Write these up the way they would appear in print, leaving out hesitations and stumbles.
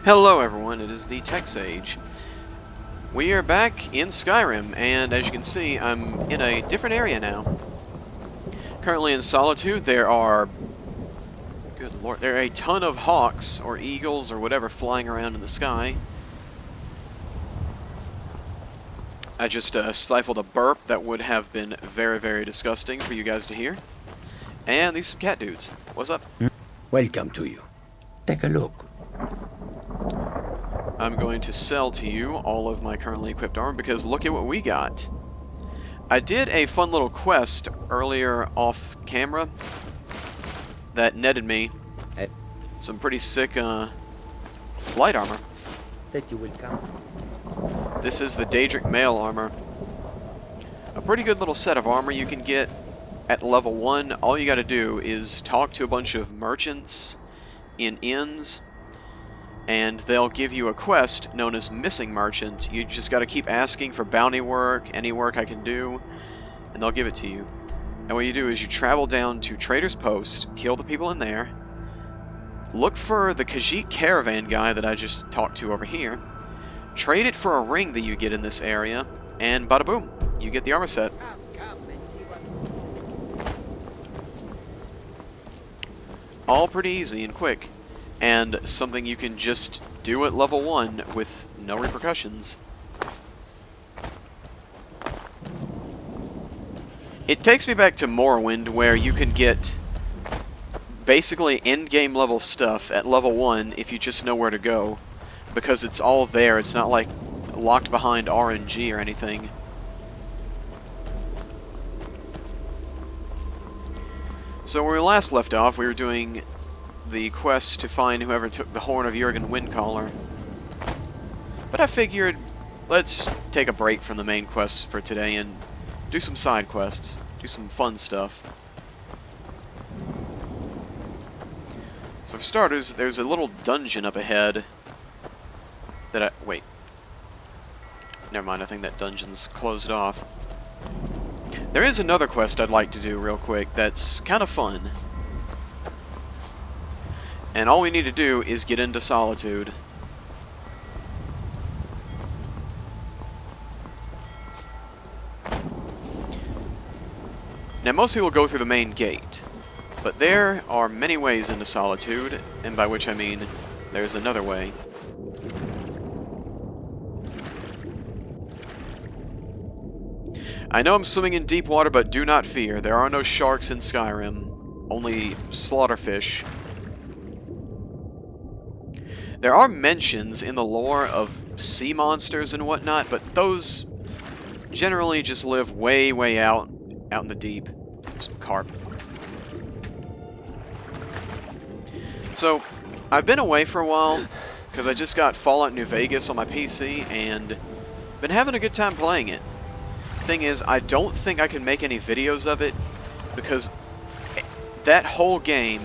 Hello everyone, it is the Tech Sage. We are back in Skyrim, and as you can see, I'm in a different area now. Currently in Solitude, there are... good lord, there are a ton of hawks, or eagles, or whatever, flying around in the sky. I just stifled a burp that would have been very, very disgusting for you guys to hear. And these cat dudes. What's up? Welcome to you. Take a look. I'm going to sell to you all of my currently equipped armor because look at what we got. I did a fun little quest earlier off camera that netted me some pretty sick light armor. That you will come. This is the Daedric mail armor. A pretty good little set of armor you can get at level 1. All you gotta do is talk to a bunch of merchants in inns, and they'll give you a quest known as Missing Merchant. You just gotta keep asking for bounty work, any work I can do, and they'll give it to you. And what you do is you travel down to Trader's Post, kill the people in there, look for the Khajiit caravan guy that I just talked to over here, trade it for a ring that you get in this area, and bada boom, you get the armor set. All pretty easy and quick, and something you can just do at level 1 with no repercussions. It takes me back to Morrowind, where you can get basically end-game level stuff at level 1 if you just know where to go, because it's all there. It's not like locked behind RNG or anything. So when we last left off, we were doing the quest to find whoever took the Horn of Jurgen Windcaller. But I figured, let's take a break from the main quests for today and do some side quests, do some fun stuff. So for starters, there's a little dungeon up ahead that wait. Never mind, I think that dungeon's closed off. There is another quest I'd like to do real quick that's kind of fun. And all we need to do is get into Solitude. Now most people go through the main gate, but there are many ways into Solitude, and by which I mean there's another way. I know I'm swimming in deep water, but do not fear. There are no sharks in Skyrim, only slaughterfish. There are mentions in the lore of sea monsters and whatnot, but those generally just live way, way out in the deep. Some carp. So, I've been away for a while, because I just got Fallout New Vegas on my PC, and been having a good time playing it. Thing is, I don't think I can make any videos of it because that whole game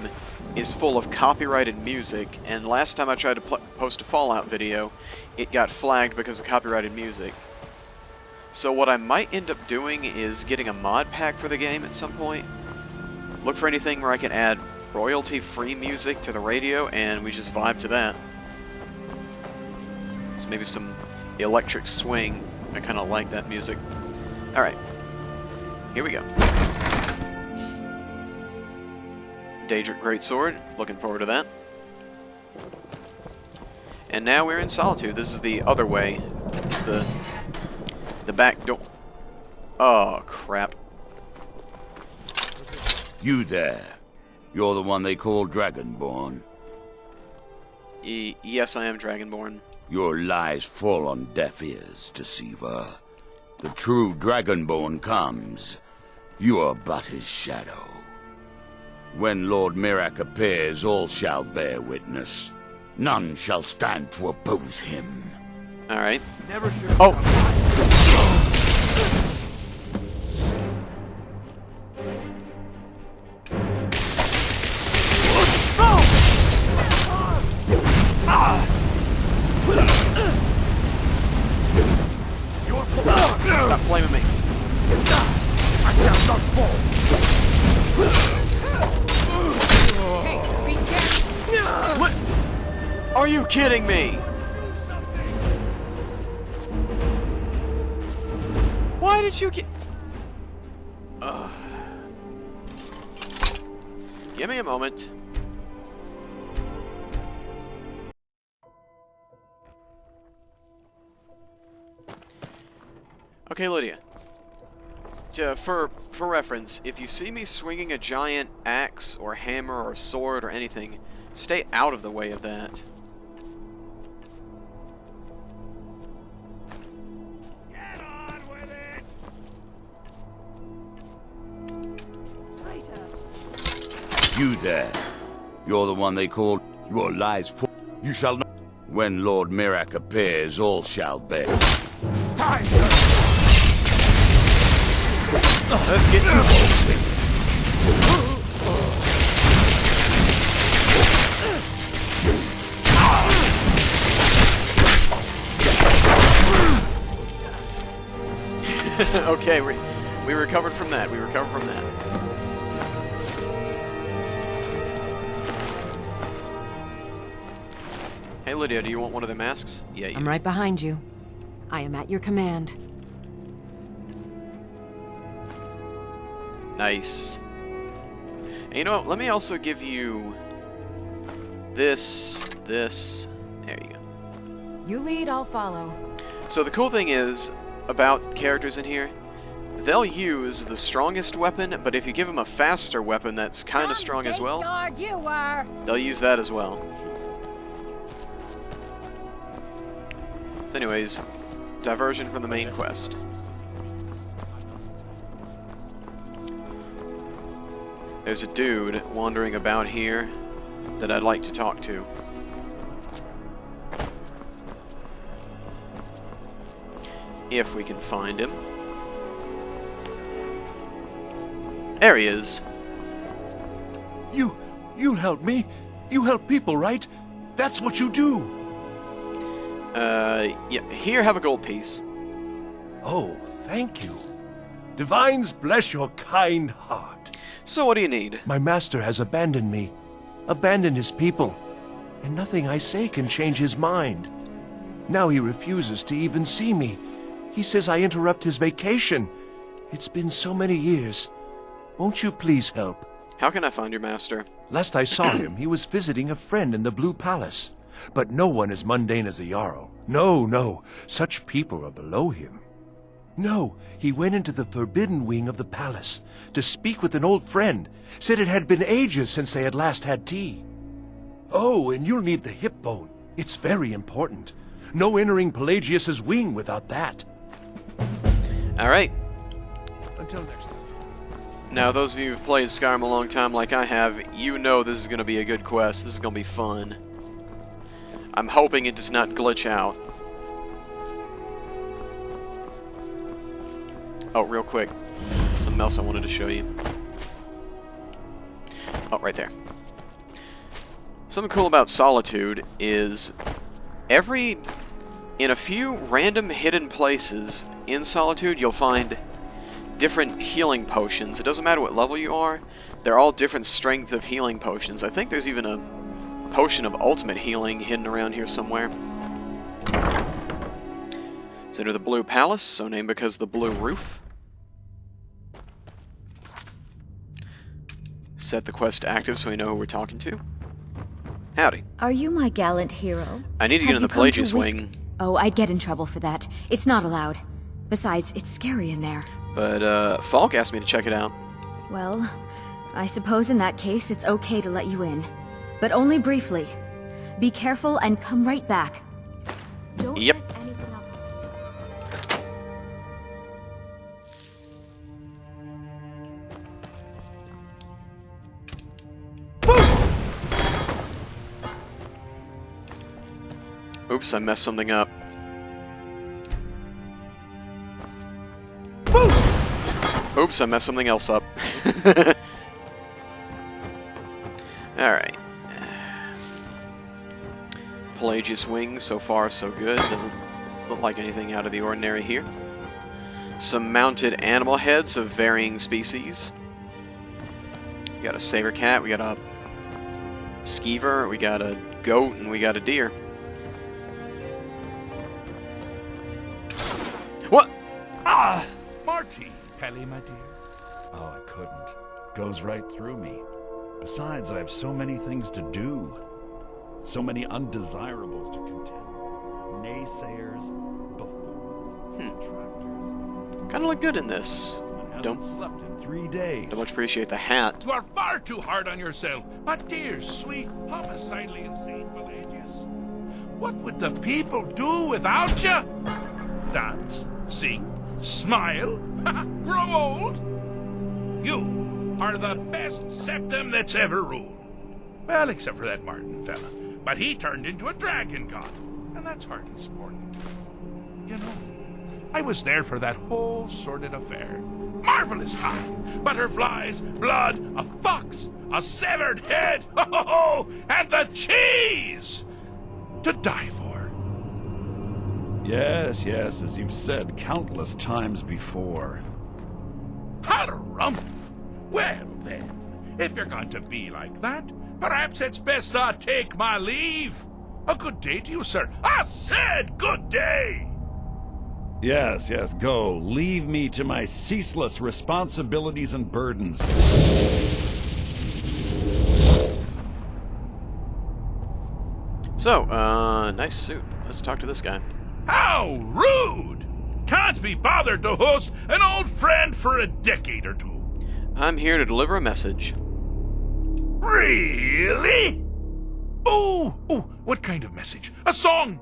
is full of copyrighted music, and last time I tried to post a Fallout video, it got flagged because of copyrighted music. So what I might end up doing is getting a mod pack for the game at some point. Look for anything where I can add royalty-free music to the radio, and we just vibe to that. So maybe some electric swing. I kind of like that music. Alright, here we go. Daedric Greatsword, looking forward to that. And now we're in Solitude. This is the other way. It's the back door. Oh, crap. You there. You're the one they call Dragonborn. Yes, I am Dragonborn. Your lies fall on deaf ears, Deceiver. The true Dragonborn comes. You are but his shadow. When Lord Mirak appears, all shall bear witness. None shall stand to oppose him. Alright. Never should. Oh! Stop blaming me. I shall not fall. What? Are Are you kidding me? Why did you get... Give me a moment. Okay, Lydia. For reference, if you see me swinging a giant axe or hammer or sword or anything, stay out of the way of that. Get on with it! Traitor! You there. You're the one they called. Your lies for. You shall not. When Lord Mirak appears, all shall be. Time! Let's get to it. Okay, we recovered from that. We recovered from that. Hey Lydia, do you want one of the masks? Yeah, you I'm do. right behind you. I am at your command. Nice. And you know what? Let me also give you this. There you go. You lead, I'll follow. So the cool thing is about characters in here, they'll use the strongest weapon, but if you give them a faster weapon that's kind of strong as well, You were. they'll use that as well. So anyways, diversion from the main quest. There's a dude wandering about here that I'd like to talk to. If we can find him. There he is. You help me? You help people, right? That's what you do. Yeah, here, have a gold piece. Oh, thank you. Divines bless your kind heart. So what do you need? My master has abandoned me, abandoned his people, and nothing I say can change his mind. Now he refuses to even see me. He says I interrupt his vacation. It's been so many years. Won't you please help? How can I find your master? Last I saw him, he was visiting a friend in the Blue Palace. But no one as mundane as a Jarl. No, such people are below him. No, he went into the forbidden wing of the palace to speak with an old friend. Said it had been ages since they had last had tea. Oh, and you'll need the hip bone. It's very important. No entering Pelagius's wing without that. Alright. Until next time. Now, those of you who've played Skyrim a long time like I have, you know this is going to be a good quest. This is going to be fun. I'm hoping it does not glitch out. Oh, real quick. Something else I wanted to show you. Oh, right there. Something cool about Solitude is in a few random hidden places in Solitude, you'll find different healing potions. It doesn't matter what level you are, they're all different strength of healing potions. I think there's even a potion of ultimate healing hidden around here somewhere. It's under the Blue Palace, so named because of the blue roof. Set the quest to active so we know who we're talking to. Howdy. Are you my gallant hero? I need to get in the Pelagius wing, Oh, I'd get in trouble for that. It's not allowed. Besides, it's scary in there. but Falk asked me to check it out. Well, I suppose in that case it's okay to let you in. But only briefly. Be careful and come right back. Don't Yep. mess anything up. Oops, I messed something up. Oops, I messed something else up. Alright. Pelagius wing, so far so good. Doesn't look like anything out of the ordinary here. Some mounted animal heads of varying species. We got a saber cat, we got a skeever, we got a goat and we got a deer. What? Ah! Marty! Pelly, my dear. Oh, I couldn't. Goes right through me. Besides, I have so many things to do. So many undesirables to contend with. Naysayers, buffoons, detractors. Kind of look good in this. Someone hasn't Don't slept in 3 days. don't much appreciate the hat. You are far too hard on yourself, my dear, sweet, homicidally insane Pelagius. What would the people do without you? Dance, sing, smile, grow old? You are the best septum that's ever ruled. Well, except for that Martin fella. But he turned into a dragon god, and that's hardly sport. You know, I was there for that whole sordid affair. Marvelous time. Butterflies, blood, a fox, a severed head, and the cheese to die for. Yes, yes, as you've said countless times before. Harumph! Well then, if you're going to be like that, perhaps it's best I take my leave. A good day to you, sir. I said good day! Yes, yes, go. Leave me to my ceaseless responsibilities and burdens. So, nice suit. Let's talk to this guy. How rude! Can't be bothered to host an old friend for a decade or two. I'm here to deliver a message. Really? Oh, what kind of message? A song?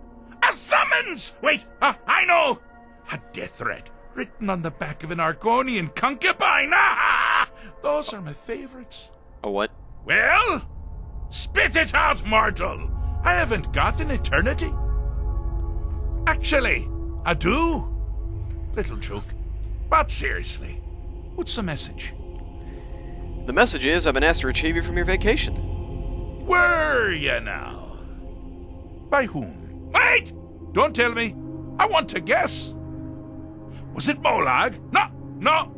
A summons? Wait, I know. A death threat written on the back of an Argonian concubine. Ah, those are my favorites. A what? Well, spit it out, mortal. I haven't got an eternity. Actually, I do. Little joke. But seriously, what's the message? The message is I've been asked to retrieve you from your vacation. Were you now? By whom? Wait! Don't tell me. I want to guess. Was it Molag? No.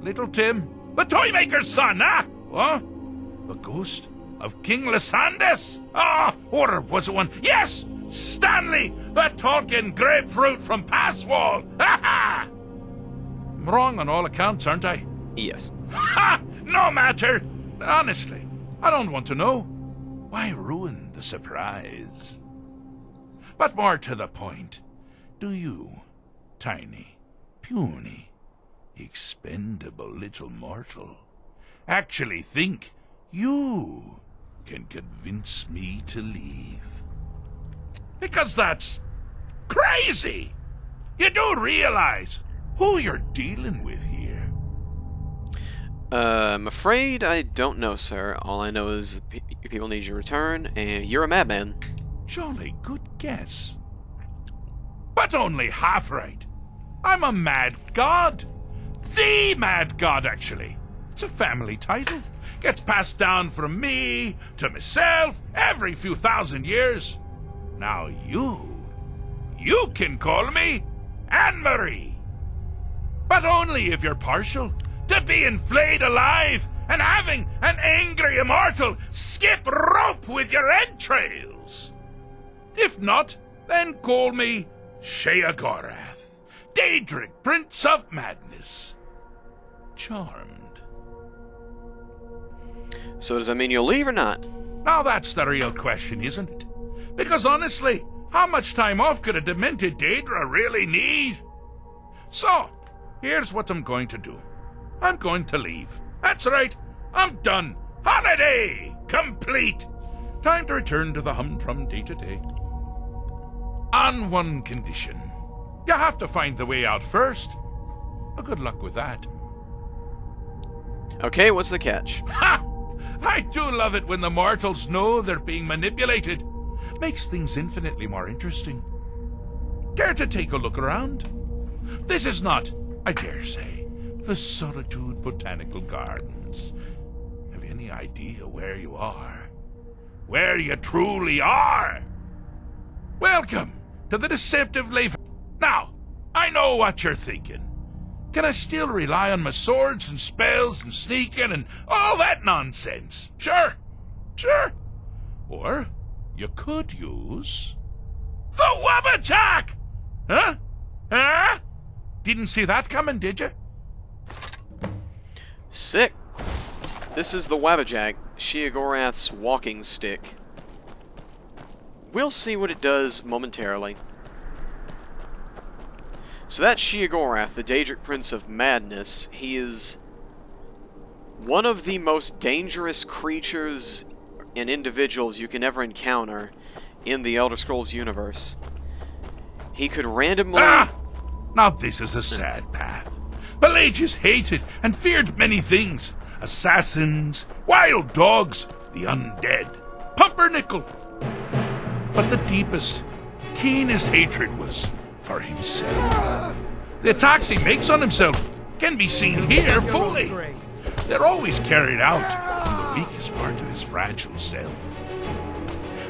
Little Tim, the Toymaker's son, huh? What? The ghost of King Lysandes? Or was it one? Yes! Stanley, the talking grapefruit from Passwall! Ha ha! I'm wrong on all accounts, aren't I? Yes. Ha! No matter! Honestly, I don't want to know. Why ruin the surprise? But more to the point, do you, tiny, puny, expendable little mortal, actually think you can convince me to leave? Because that's crazy! You do realize who you're dealing with here. I'm afraid I don't know, sir. All I know is people need you to return, and you're a madman. Jolly good guess. But only half right. I'm a mad god. The mad god, actually. It's a family title. Gets passed down from me to myself every few thousand years. Now you can call me Anne-Marie. But only if you're partial to being flayed alive and having an angry immortal skip rope with your entrails. If not, then call me Sheogorath, Daedric, Prince of Madness. Charmed. So does that mean you'll leave or not? Now that's the real question, isn't it? Because honestly, how much time off could a demented Daedra really need? So, here's what I'm going to do. I'm going to leave. That's right. I'm done. Holiday complete. Time to return to the humdrum day-to-day. On one condition. You have to find the way out first. Well, good luck with that. Okay, what's the catch? Ha! I do love it when the mortals know they're being manipulated. Makes things infinitely more interesting. Care to take a look around? This is not, I dare say, the Solitude Botanical Gardens. Have you any idea where you are? Where you truly are? Welcome to the deceptive Lave. Now, I know what you're thinking. Can I still rely on my swords and spells and sneaking and all that nonsense? Sure. Or you could use the Wabbajack! Huh? Huh? Didn't see that coming, did you? Sick. This is the Wabbajack, Sheogorath's walking stick. We'll see what it does momentarily. So that's Sheogorath, the Daedric Prince of Madness. He is one of the most dangerous creatures and individuals you can ever encounter in the Elder Scrolls universe. He could randomly... Ah! Now this is a sad path. Pelagius hated and feared many things. Assassins, wild dogs, the undead, pumpernickel. But the deepest, keenest hatred was for himself. The attacks he makes on himself can be seen here fully. They're always carried out in the weakest part of his fragile self.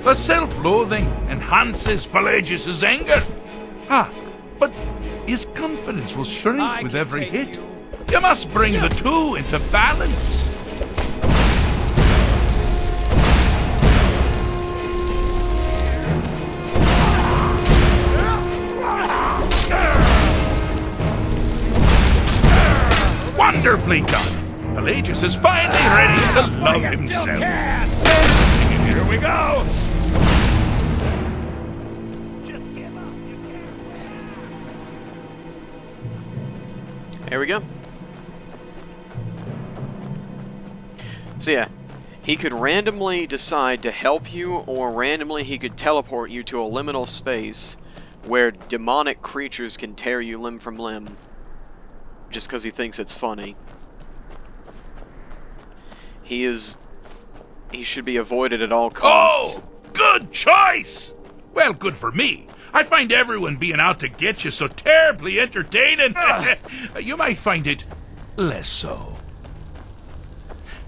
The self-loathing enhances Pelagius' anger. But his confidence will shrink with every hit. You must bring the two into balance. Wonderfully done. Pelagius is finally ready to love himself. Here we go. There we go. So yeah, he could randomly decide to help you, or randomly he could teleport you to a liminal space where demonic creatures can tear you limb from limb, just because he thinks it's funny. He should be avoided at all costs. Oh, good choice! Well, good for me. I find everyone being out to get you so terribly entertaining. You might find it less so.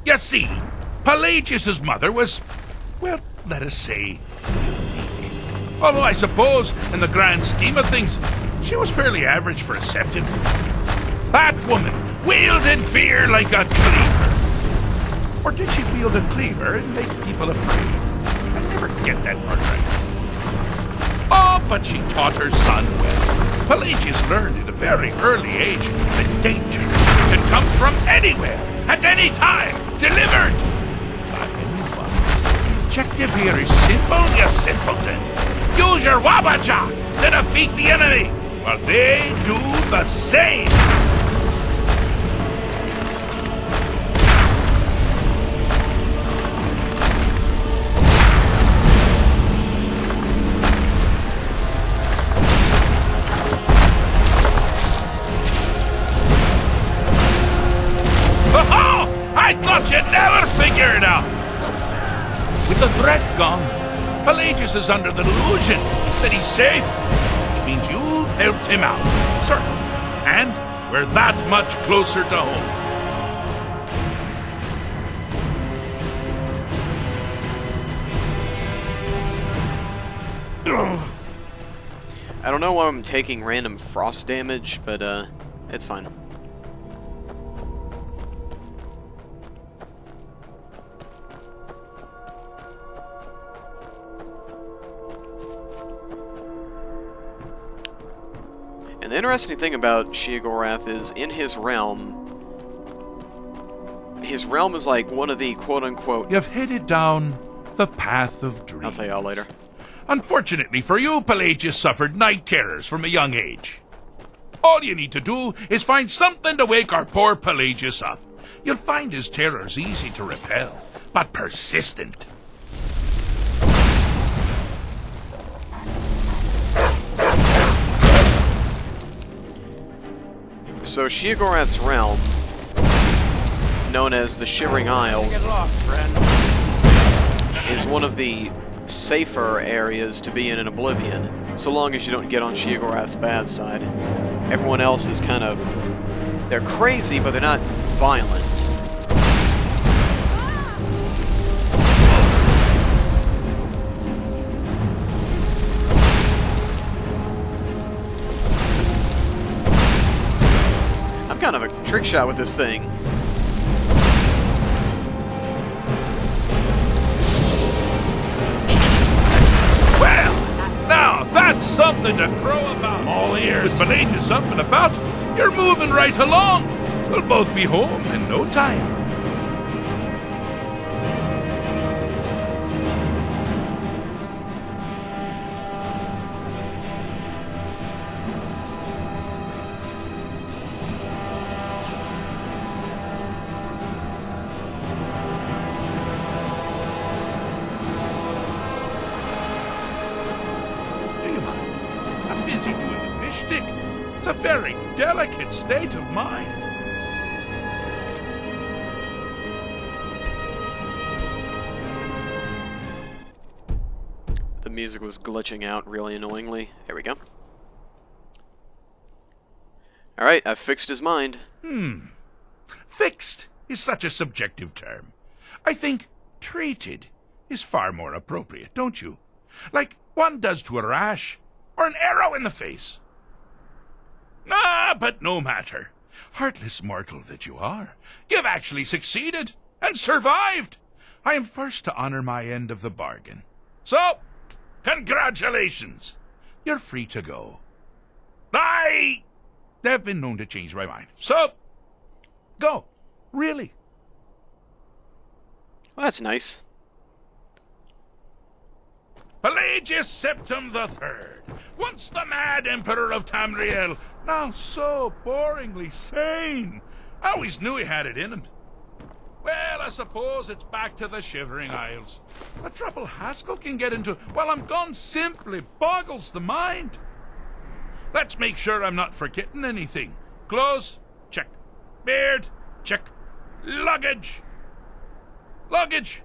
You see, Pelagius' mother was, well, let us say, unique. Although I suppose, in the grand scheme of things, she was fairly average for a septon. That woman wielded fear like a cleaver. Or did she wield a cleaver and make people afraid? I never get that part right. Oh, but she taught her son well. Pelagius learned at a very early age that danger can come from anywhere, at any time, delivered by anyone. The objective here is simple, you simpleton. Use your Wabbajack to defeat the enemy, while they do the same. I thought you'd never figure it out! With the threat gone, Pelagius is under the delusion that he's safe, which means you've helped him out. Certainly. And we're that much closer to home. I don't know why I'm taking random frost damage, but it's fine. And the interesting thing about Sheogorath is, in his realm is like one of the quote-unquote... You've headed down the path of dreams. I'll tell y'all later. Unfortunately for you, Pelagius suffered night terrors from a young age. All you need to do is find something to wake our poor Pelagius up. You'll find his terrors easy to repel, but persistent. So Sheogorath's realm, known as the Shivering Isles, is one of the safer areas to be in Oblivion, so long as you don't get on Sheogorath's bad side. Everyone else is kind of... they're crazy, but they're not violent. I'm kind of a trick shot with this thing. something to crow about. I'm all ears. With Pelagius up and about, you're moving right along. We'll both be home in no time. I'm busy doing the fish stick. It's a very delicate state of mind. The music was glitching out really annoyingly. There we go. Alright, I've fixed his mind. Fixed is such a subjective term. I think treated is far more appropriate, don't you? Like one does to a rash, or an arrow in the face. Ah, but no matter. Heartless mortal that you are, you've actually succeeded and survived. I am first to honor my end of the bargain. So, congratulations. You're free to go. They've been known to change my mind. So, go. Really. Well, that's nice. Pelagius Septim the Third, once the mad emperor of Tamriel, now so boringly sane. I always knew he had it in him. Well, I suppose it's back to the Shivering Isles. The trouble Haskell can get into while I'm gone simply boggles the mind. Let's make sure I'm not forgetting anything. Clothes, check. Beard, check. Luggage. Luggage.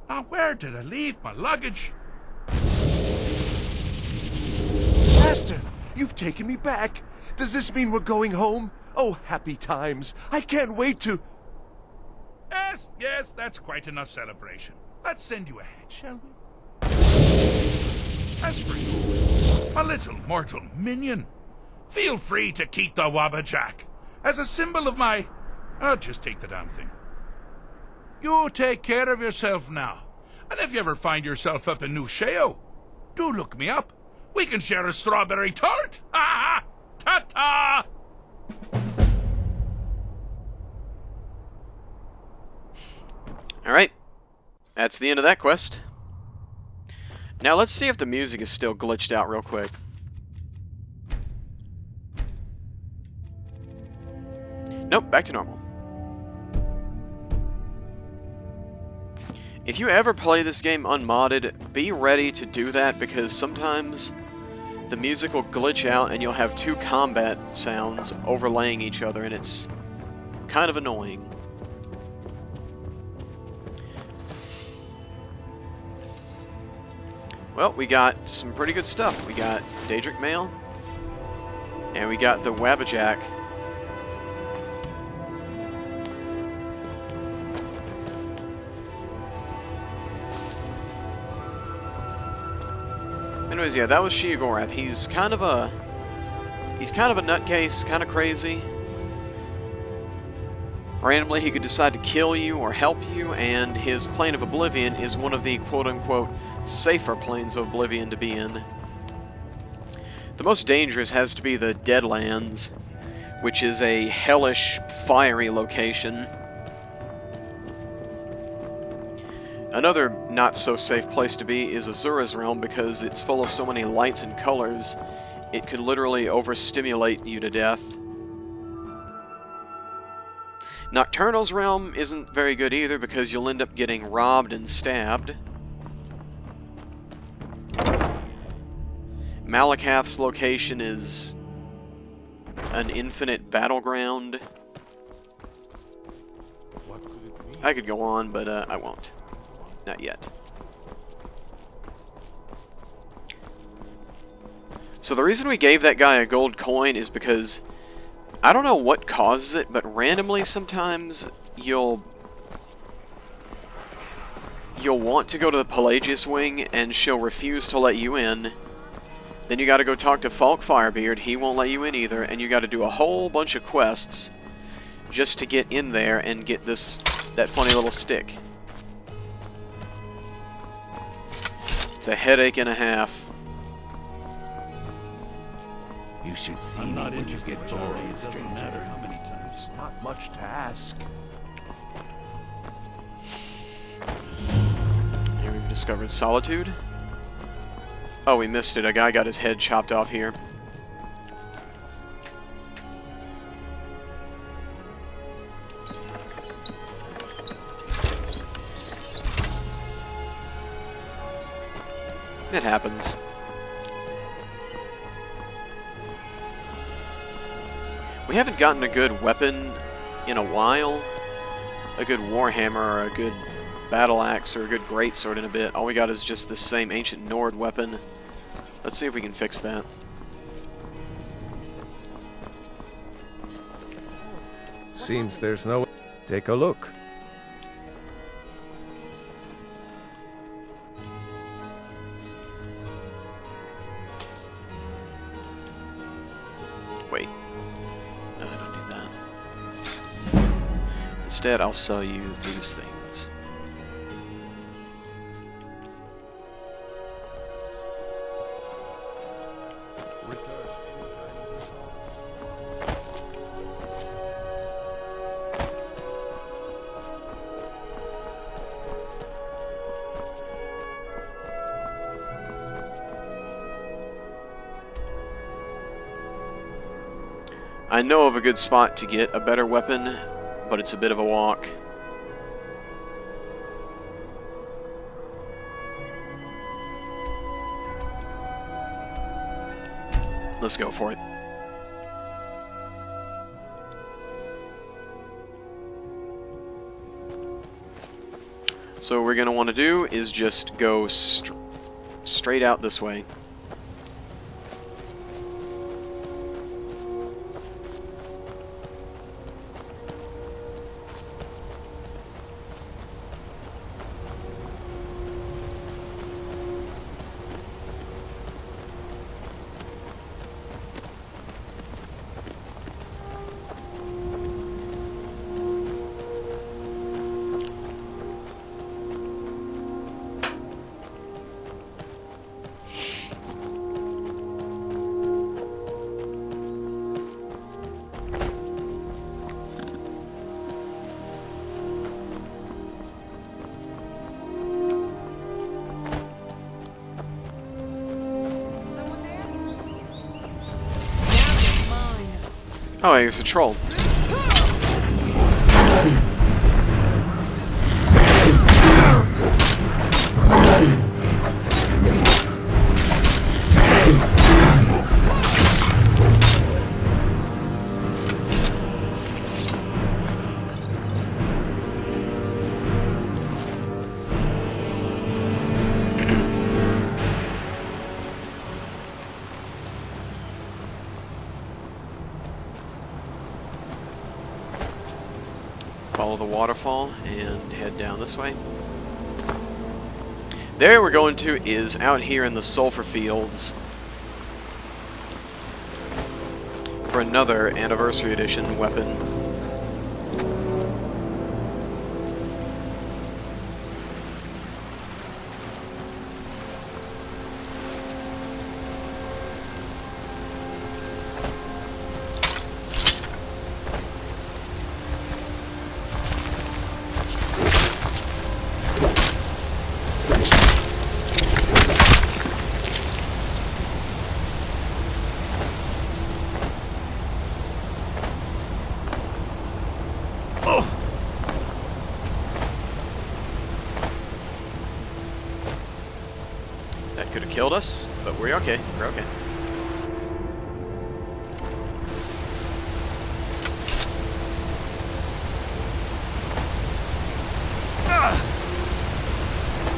Now, where did I leave my luggage? Master, you've taken me back. Does this mean we're going home? Oh, happy times. I can't wait to... Yes, that's quite enough celebration. Let's send you ahead, shall we? As for you, my little mortal minion, feel free to keep the Wabbajack as a symbol of my... I'll just take the damn thing. You take care of yourself now. And if you ever find yourself up in New Sheo, do look me up. We can share a strawberry tart. Ha ha! Ta-ta! Alright. That's the end of that quest. Now let's see if the music is still glitched out real quick. Nope, back to normal. If you ever play this game unmodded, be ready to do that because sometimes the music will glitch out and you'll have two combat sounds overlaying each other and it's kind of annoying. Well, we got some pretty good stuff. We got Daedric Mail, and we got the Wabbajack. Anyways, yeah, that was Sheogorath. He's kind of a nutcase, kind of crazy. Randomly, he could decide to kill you or help you, and his plane of oblivion is one of the quote-unquote safer planes of oblivion to be in. The most dangerous has to be the Deadlands, which is a hellish, fiery location. Another not-so-safe place to be is Azura's Realm because it's full of so many lights and colors, it could literally overstimulate you to death. Nocturnal's Realm isn't very good either because you'll end up getting robbed and stabbed. Malakath's location is an infinite battleground. I could go on, but I won't. Not yet. So the reason we gave that guy a gold coin is because I don't know what causes it, but randomly sometimes you'll want to go to the Pelagius wing and she'll refuse to let you in. Then you gotta go talk to Falk Firebeard, he won't let you in either, and you gotta do a whole bunch of quests just to get in there and get that funny little stick. It's a headache and a half. should see I'm me not when you interested, get Johnny. bored, It doesn't stranger. matter how many times. It's not much to ask. Here we've discovered solitude. Oh, we missed it. A guy got his head chopped off here. It happens. We haven't gotten a good weapon in a while. A good warhammer or a good battle axe or a good greatsword in a bit. All we got is just this same ancient Nord weapon. Let's see if we can fix that. Seems there's no... Take a look. Wait. No, I don't do that. Instead, I'll sell you these things. I know of a good spot to get a better weapon, but it's a bit of a walk. Let's go for it. So what we're going to want to do is just go straight out this way. Someone there? Oh, he was a troll. Follow the waterfall and head down this way. There we're going to is out here in the sulfur fields for another Anniversary Edition weapon. That could have killed us, but we're okay. We're okay.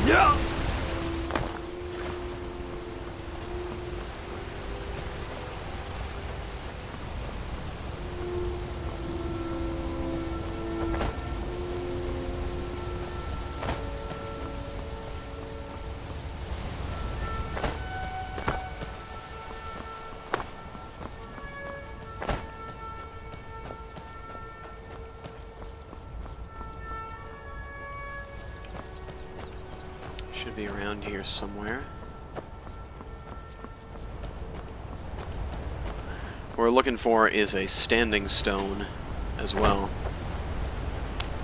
Yeah. Should be around here somewhere. we're looking for is a standing stone as well.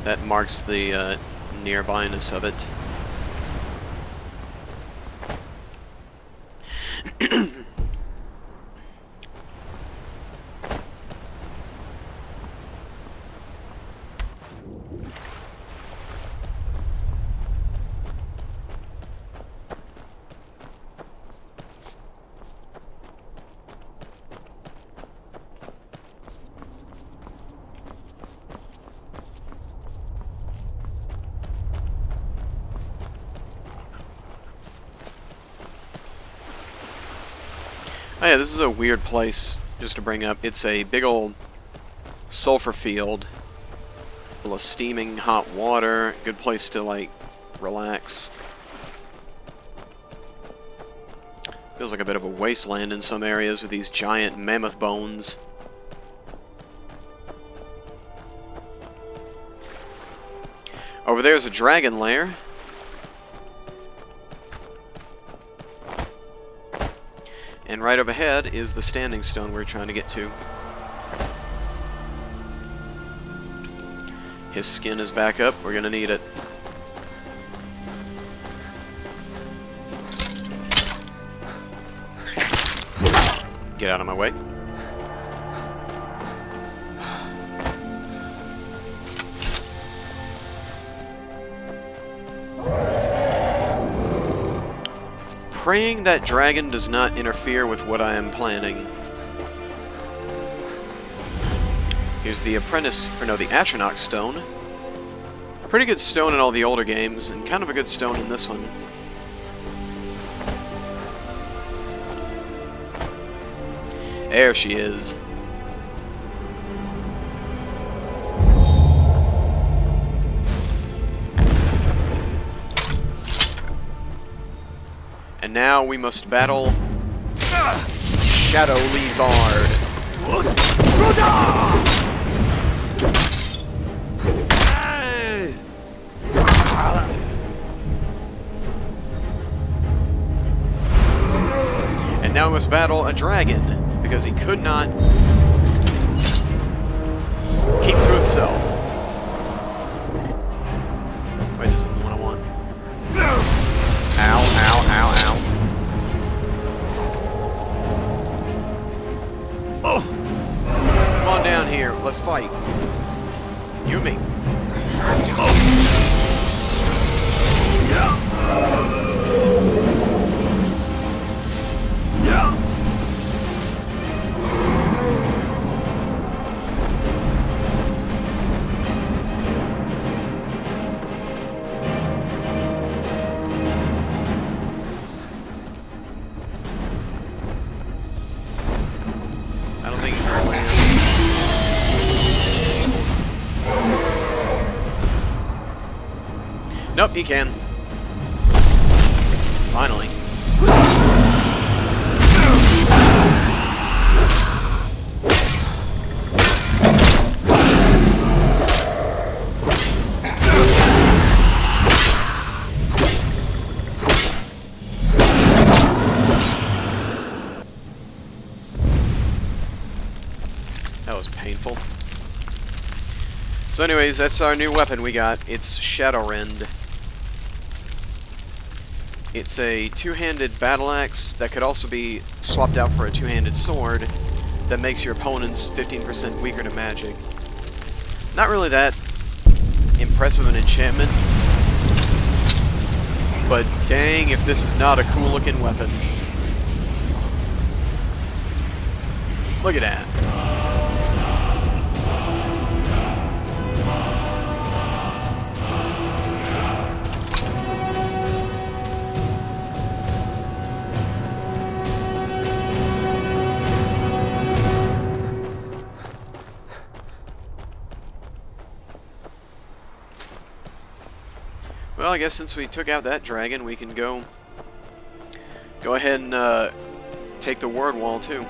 That marks the nearbyness of it. Oh yeah, this is a weird place just to bring up. It's a big old sulfur field full of steaming hot water. Good place to like relax. Feels like a bit of a wasteland in some areas with these giant mammoth bones. Over there is a dragon lair. And right up ahead is the standing stone we're trying to get to. His skin is back up. We're gonna need it. Get out of my way. Praying that dragon does not interfere with what I am planning. Here's the apprentice, or no, the Atronach stone. A pretty good stone in all the older games, and kind of a good stone in this one. There she is. And now we must battle Shadow Lee Zard. And now we must battle a dragon, because he could not keep to himself. Wait, this is the one I want. Ow, ow, ow, ow. Oh. Come on down here, let's fight. You and me. I don't think he can land. Nope, he can. Finally. That was painful. So anyways, that's our new weapon we got. It's Shadow Rend. It's a two-handed battle axe that could also be swapped out for a two-handed sword that makes your opponents 15% weaker to magic. Not really that impressive an enchantment, but dang if this is not a cool looking weapon. Look at that. Well, I guess since we took out that dragon, we can go ahead and take the word wall too.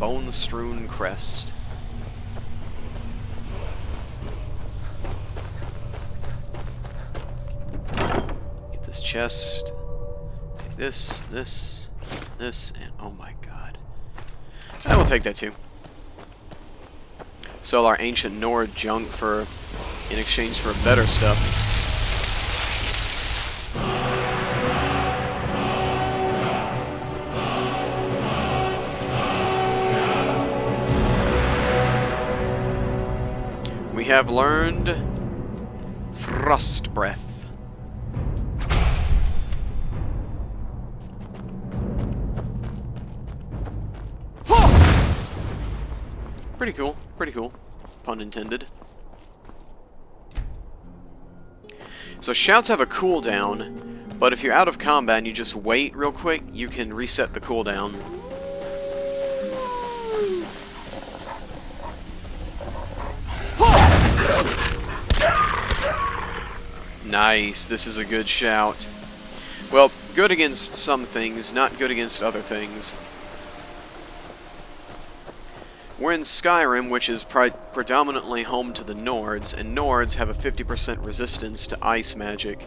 bone-strewn crest. Get this chest. Take this, this, this, and oh my god. I will take that too. Sell our ancient Nord junk in exchange for better stuff. We have learned Frost Breath. Pretty cool, pretty cool. Pun intended. So shouts have a cooldown, but if you're out of combat and you just wait real quick, you can reset the cooldown. Nice, this is a good shout. Well, good against some things, not good against other things. We're in Skyrim, which is predominantly home to the Nords, and Nords have a 50% resistance to ice magic.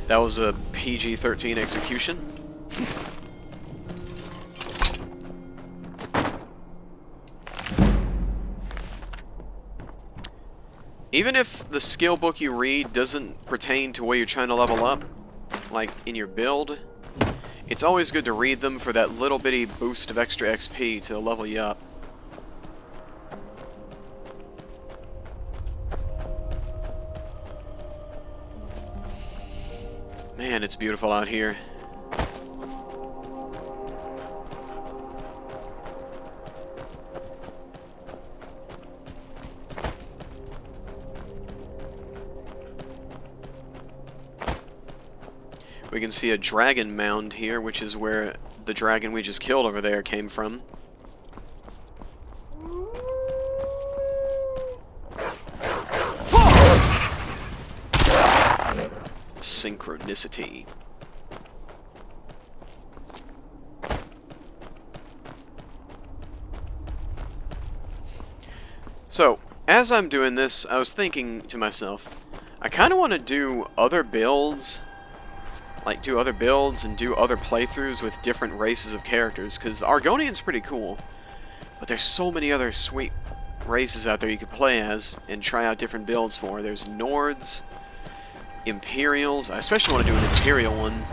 That was a PG-13 execution. Even if the skill book you read doesn't pertain to what you're trying to level up, like in your build, it's always good to read them for that little bitty boost of extra XP to level you up. Man, it's beautiful out here. We can see a dragon mound here, which is where the dragon we just killed over there came from. Synchronicity. So, as I'm doing this, I was thinking to myself, I kind of want to do other builds, and do other playthroughs with different races of characters, because the Argonian's pretty cool, but there's so many other sweet races out there you could play as and try out different builds for. There's Nords, Imperials. I especially want to do an Imperial one.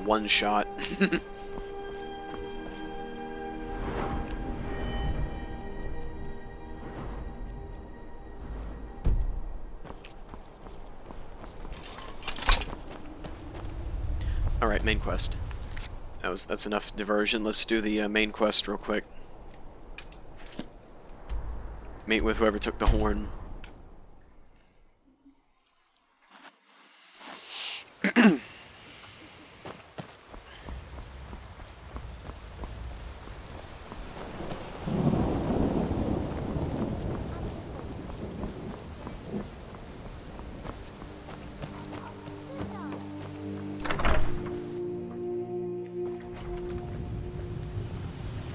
One shot. Alright, main quest. That's enough diversion. Let's do the main quest real quick. Meet with whoever took the horn.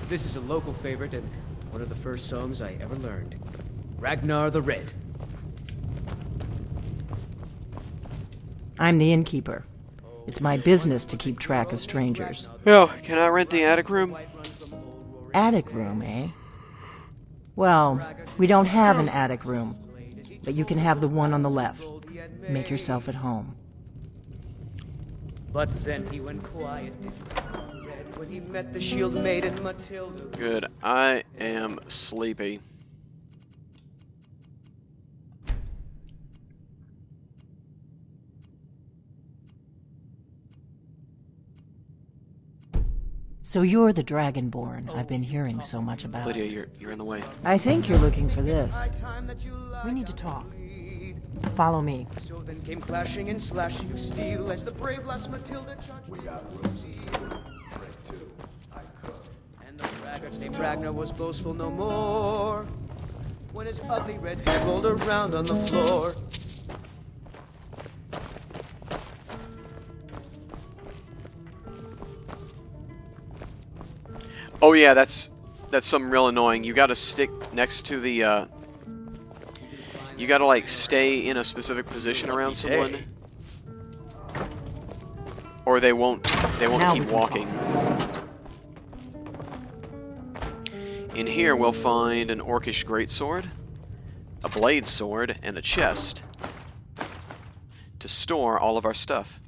This is a local favorite and one of the first songs I ever learned. Ragnar the Red. I'm the innkeeper. It's my business to keep track of strangers. Yo, can I rent the attic room? Attic room, eh? Well, we don't have an attic room, but you can have the one on the left. Make yourself at home. But then he went quiet when he met the shield maiden Matilda. Good. I am sleepy. So you're the Dragonborn I've been hearing so much about. Lydia, you're in the way. I think you're looking for this. We need to talk. Follow me. So then came clashing and slashing of steel as the brave lass Matilda charged. We got and the braggart named Ragnar was boastful no more when his ugly red hair rolled around on the floor. Oh yeah, that's something real annoying. You gotta stick next to the, you gotta like stay in a specific position around someone, or they won't keep walking. In here we'll find an orcish greatsword, a blade sword, and a chest to store all of our stuff.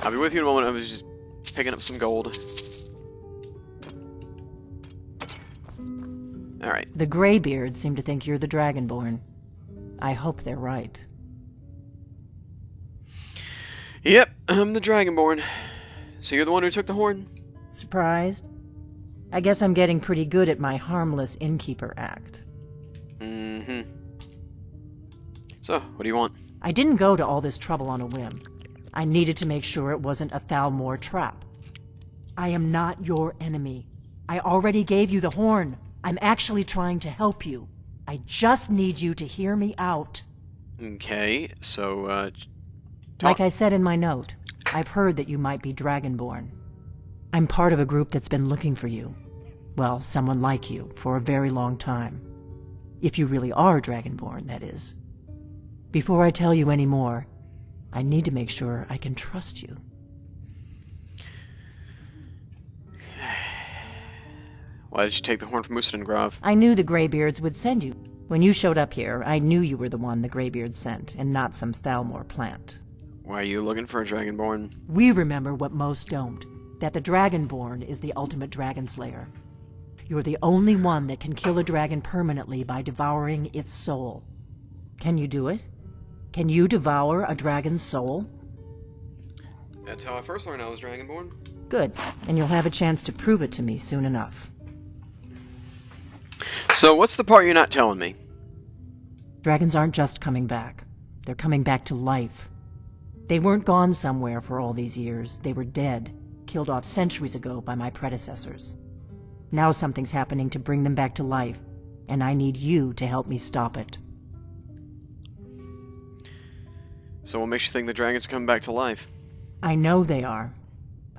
I'll be with you in a moment. I was just picking up some gold. Alright. The Greybeards seem to think you're the Dragonborn. I hope they're right. Yep, I'm the Dragonborn. So you're the one who took the horn? Surprised? I guess I'm getting pretty good at my harmless innkeeper act. Mm-hmm. So, what do you want? I didn't go to all this trouble on a whim. I needed to make sure it wasn't a Thalmor trap. I am not your enemy. I already gave you the horn. I'm actually trying to help you. I just need you to hear me out. Okay, so, Like I said in my note, I've heard that you might be Dragonborn. I'm part of a group that's been looking for you. Well, someone like you, for a very long time. If you really are Dragonborn, that is. Before I tell you any more, I need to make sure I can trust you. Why did you take the horn from Ustengrav? I knew the Greybeards would send you. When you showed up here, I knew you were the one the Greybeards sent, and not some Thalmor plant. Why are you looking for a Dragonborn? We remember what most don't, that the Dragonborn is the ultimate dragon slayer. You're the only one that can kill a dragon permanently by devouring its soul. Can you do it? Can you devour a dragon's soul? That's how I first learned I was Dragonborn. Good, and you'll have a chance to prove it to me soon enough. So what's the part you're not telling me? Dragons aren't just coming back. They're coming back to life. They weren't gone somewhere for all these years. They were dead, killed off centuries ago by my predecessors. Now something's happening to bring them back to life, and I need you to help me stop it. So what makes you think the dragons come back to life? I know they are.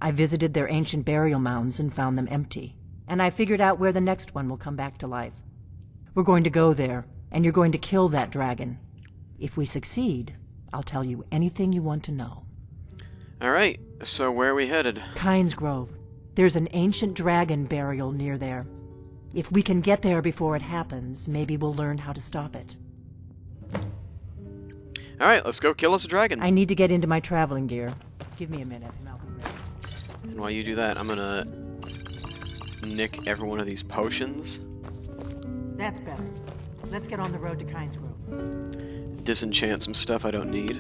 I visited their ancient burial mounds and found them empty. And I figured out where the next one will come back to life. We're going to go there, and you're going to kill that dragon. If we succeed, I'll tell you anything you want to know. Alright, so where are we headed? Kynes Grove. There's an ancient dragon burial near there. If we can get there before it happens, maybe we'll learn how to stop it. Alright, let's go kill us a dragon. I need to get into my traveling gear. Give me a minute, and I'll be ready. And while you do that, I'm gonna nick every one of these potions. That's better. Let's get on the road to Kynes Grove. Disenchant some stuff I don't need.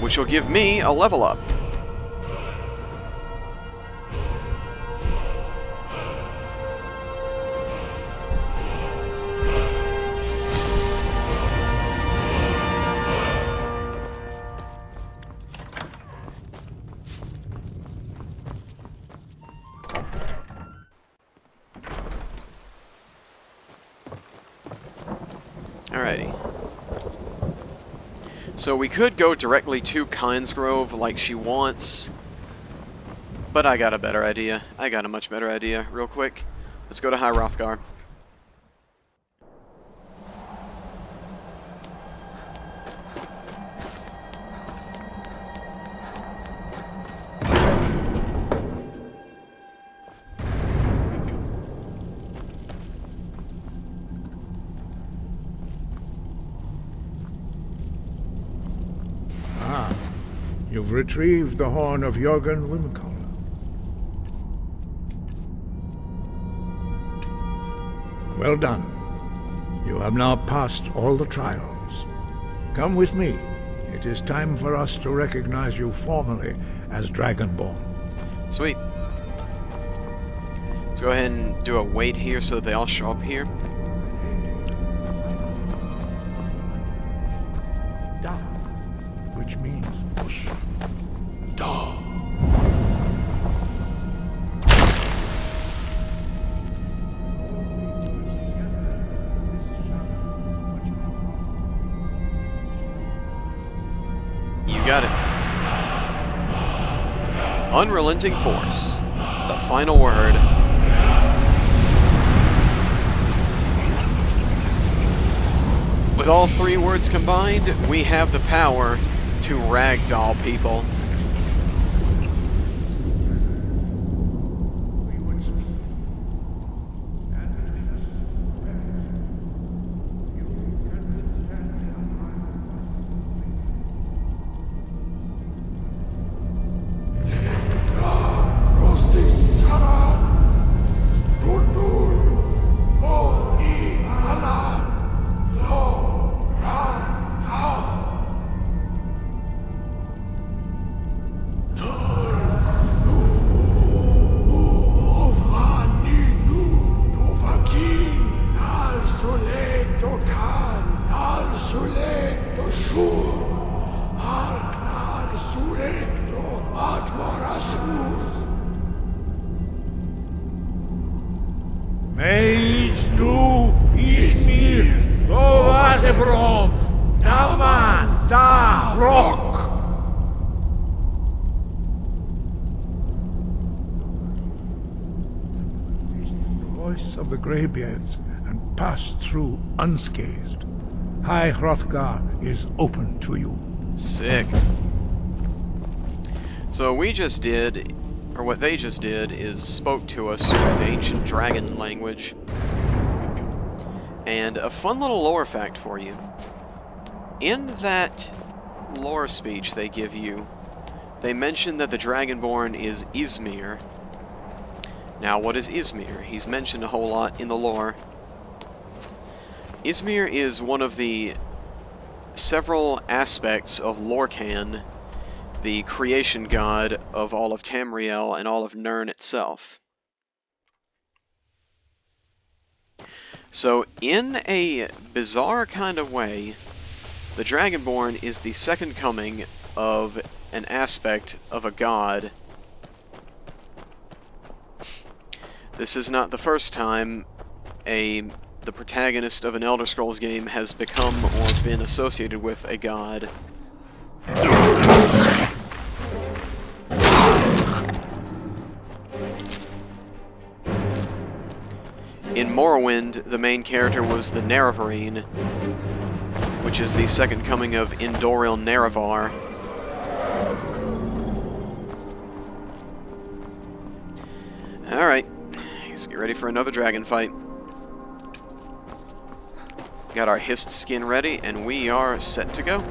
Which will give me a level up. Alrighty. So we could go directly to Kynes Grove like she wants, but I got a better idea. I got a much better idea, real quick. Let's go to High Hrothgar. You've retrieved the horn of Jürgen Wimkoller. Well done. You have now passed all the trials. Come with me. It is time for us to recognize you formally as Dragonborn. Sweet. Let's go ahead and do a wait here so that they all show up here. Da, which means push. Da. You got it. Unrelenting force. The final word. With all three words combined, we have the power to ragdoll people. Meis nu ismir, lovazebrom, daman da rock. The voice of the Greybeards and pass through unscathed. High Hrothgar is open to you. Sick. So we just did, or what they just did, is spoke to us in the ancient dragon language. And a fun little lore fact for you. In that lore speech they give you, they mention that the Dragonborn is Ysmir. Now, what is Ysmir? He's mentioned a whole lot in the lore. Ysmir is one of the several aspects of Lorcan, the creation god of all of Tamriel and all of Nirn itself. So, in a bizarre kind of way, the Dragonborn is the second coming of an aspect of a god. This is not the first time the protagonist of an Elder Scrolls game has become or been associated with a god. In Morrowind, the main character was the Nerevarine, which is the second coming of Indoril Nerevar. Alright, let's get ready for another dragon fight. Got our Hist skin ready, and we are set to go.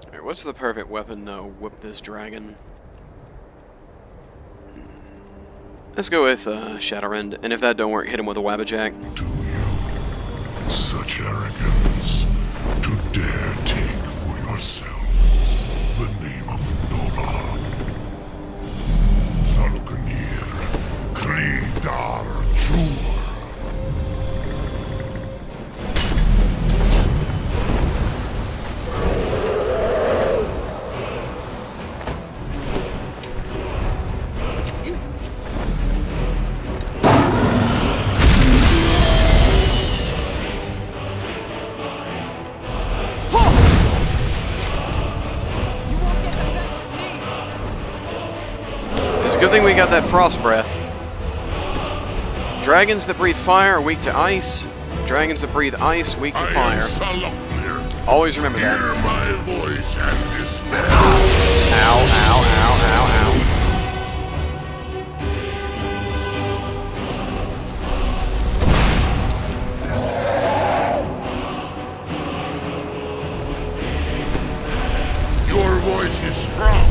Alright, what's the perfect weapon to whip this dragon? Let's go with Shadowrend, and if that don't work, hit him with a Wabbajack. Such arrogance to dare take for yourself the name of Nova. Salukanir, Kridar Chur. It's a good thing we got that frost breath. Dragons that breathe fire are weak to ice. Dragons that breathe ice, weak to fire. Always remember that. Hear my voice and despair. Ow, ow, ow, ow, ow. Your voice is strong.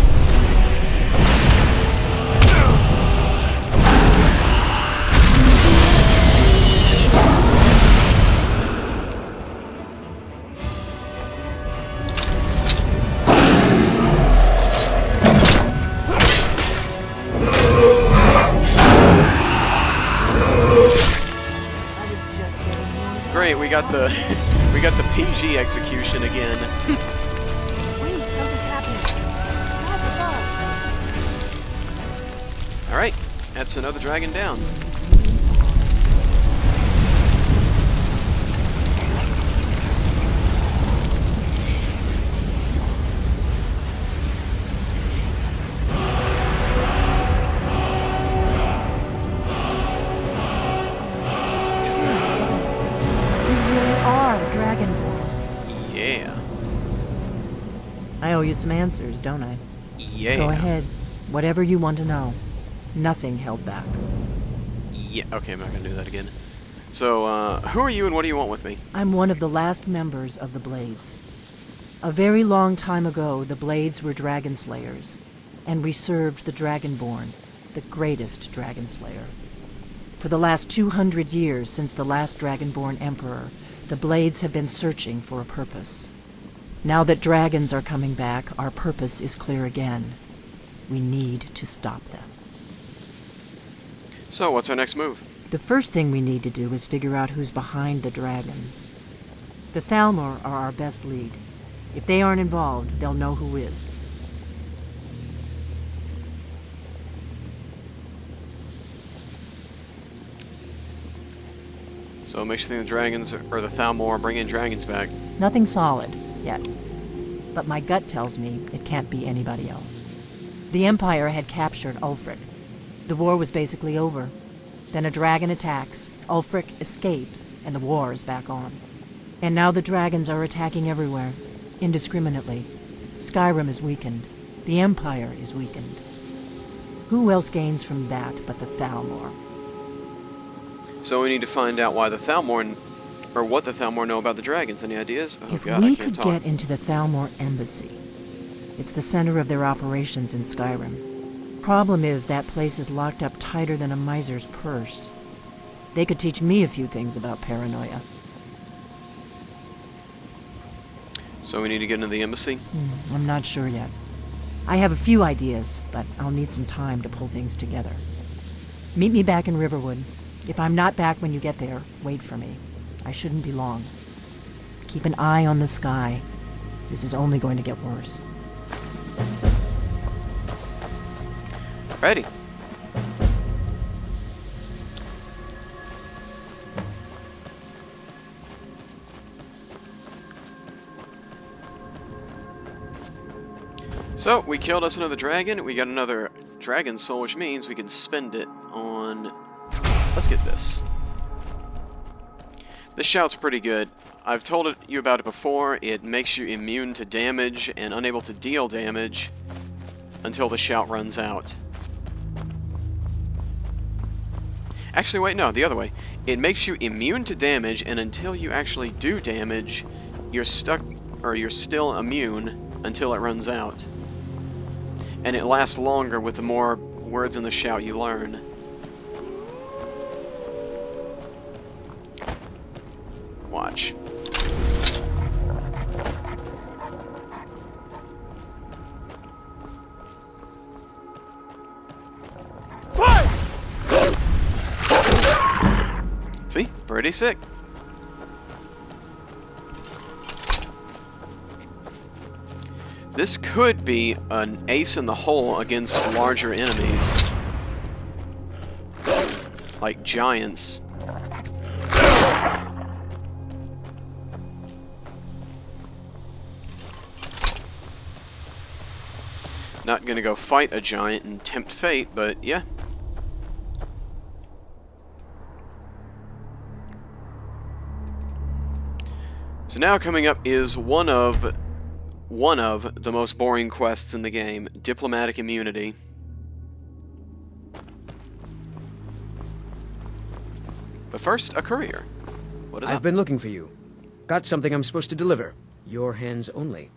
Great, we got the PG execution again. Wait, something's happening. Alright, that's another dragon down. Yeah. I owe you some answers, don't I? Yeah. Go ahead. Whatever you want to know. Nothing held back. Yeah, okay, I'm not gonna do that again. So, who are you and what do you want with me? I'm one of the last members of the Blades. A very long time ago, the Blades were dragon slayers, and we served the Dragonborn, the greatest dragon slayer. For the last 200 years since the last Dragonborn Emperor, the Blades have been searching for a purpose. Now that dragons are coming back, our purpose is clear again. We need to stop them. So, what's our next move? The first thing we need to do is figure out who's behind the dragons. The Thalmor are our best lead. If they aren't involved, they'll know who is. So it makes you think the dragons or the Thalmor are bringing dragons back. Nothing solid, yet. But my gut tells me it can't be anybody else. The Empire had captured Ulfric. The war was basically over. Then a dragon attacks, Ulfric escapes, and the war is back on. And now the dragons are attacking everywhere, indiscriminately. Skyrim is weakened. The Empire is weakened. Who else gains from that but the Thalmor? So we need to find out why the Thalmor, or what the Thalmor know about the dragons. Any ideas? Oh If god, we I can't could talk. get into the Thalmor embassy, it's the center of their operations in Skyrim. Problem is, that place is locked up tighter than a miser's purse. They could teach me a few things about paranoia. So we need to get into the embassy? I'm not sure yet. I have a few ideas, but I'll need some time to pull things together. Meet me back in Riverwood. If I'm not back when you get there, wait for me. I shouldn't be long. Keep an eye on the sky. This is only going to get worse. Ready. So, we killed us another dragon, we got another dragon soul, which means we can spend it on let's get this. This shout's pretty good. I've told you about it before. It makes you immune to damage and unable to deal damage until the shout runs out. Actually, wait, no, the other way. It makes you immune to damage, and until you actually do damage, you're stuck, or you're still immune until it runs out. And it lasts longer with the more words in the shout you learn. Watch. See? Pretty sick. This could be an ace in the hole against larger enemies. Like giants. Not gonna go fight a giant and tempt fate, but yeah. So now coming up is one of the most boring quests in the game, Diplomatic Immunity. But first, a courier. What is I've up? been looking for you. Got something I'm supposed to deliver. Your hands only.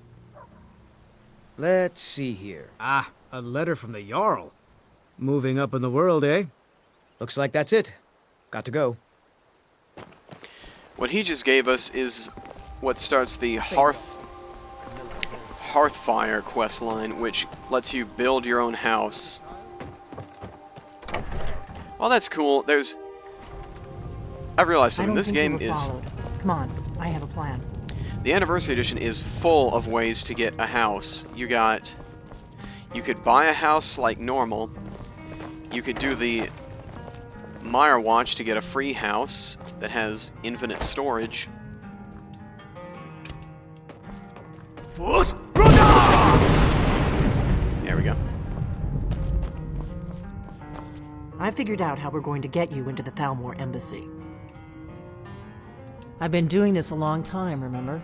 Let's see here. Ah, a letter from the Jarl. Moving up in the world, eh? Looks like that's it. Got to go. What he just gave us is what starts the Hearthfire quest line, which lets you build your own house. Well, that's cool. I realized something. This game is... Come on, I have a plan. The Anniversary Edition is full of ways to get a house. You could buy a house like normal. You could do the Mire Watch to get a free house that has infinite storage. There we go. I figured out how we're going to get you into the Thalmor embassy. I've been doing this a long time, remember?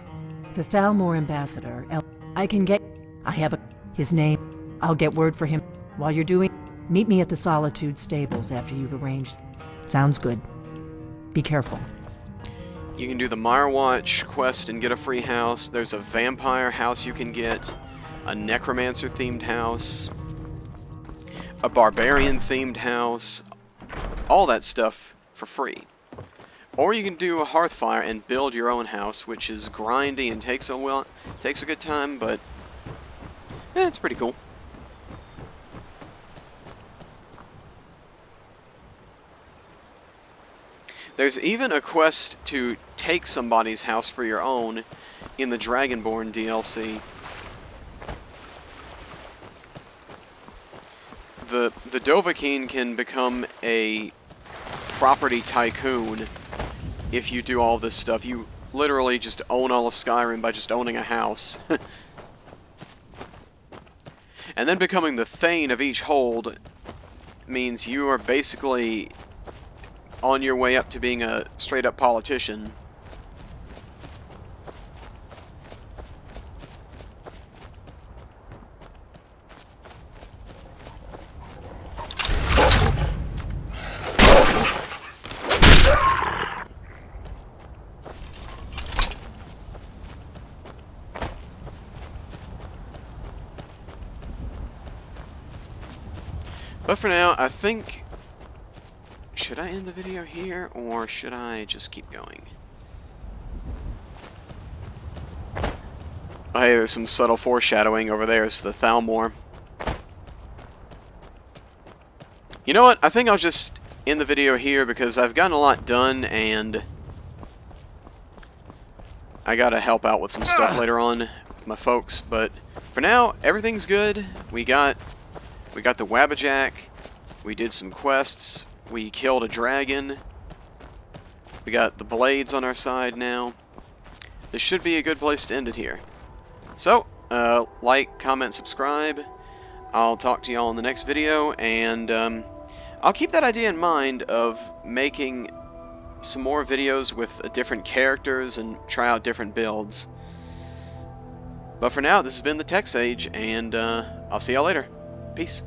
The Thalmor ambassador, his name. I'll get word for him. While you're doing, meet me at the Solitude stables after you've arranged. Sounds good. Be careful. You can do the Mire Watch quest and get a free house. There's a vampire house you can get, a necromancer themed house, a barbarian themed house, all that stuff for free. Or you can do a Hearthfire and build your own house, which is grindy and takes a good time, but it's pretty cool. There's even a quest to take somebody's house for your own in the Dragonborn DLC. The Dovahkiin can become a property tycoon if you do all this stuff. You literally just own all of Skyrim by just owning a house. And then becoming the Thane of each hold means you are basically on your way up to being a straight-up politician. But for now, I think... Should I end the video here, or should I just keep going? Oh, hey, there's some subtle foreshadowing over there. It's the Thalmor. You know what? I think I'll just end the video here because I've gotten a lot done, and I gotta help out with some stuff later on with my folks. But for now, everything's good. We got the Wabbajack. We did some quests. We killed a dragon. We got the blades on our side now. This should be a good place to end it here. So, like, comment, subscribe. I'll talk to y'all in the next video, and I'll keep that idea in mind of making some more videos with different characters and try out different builds. But for now, this has been the Tech Sage, and I'll see y'all later. Peace.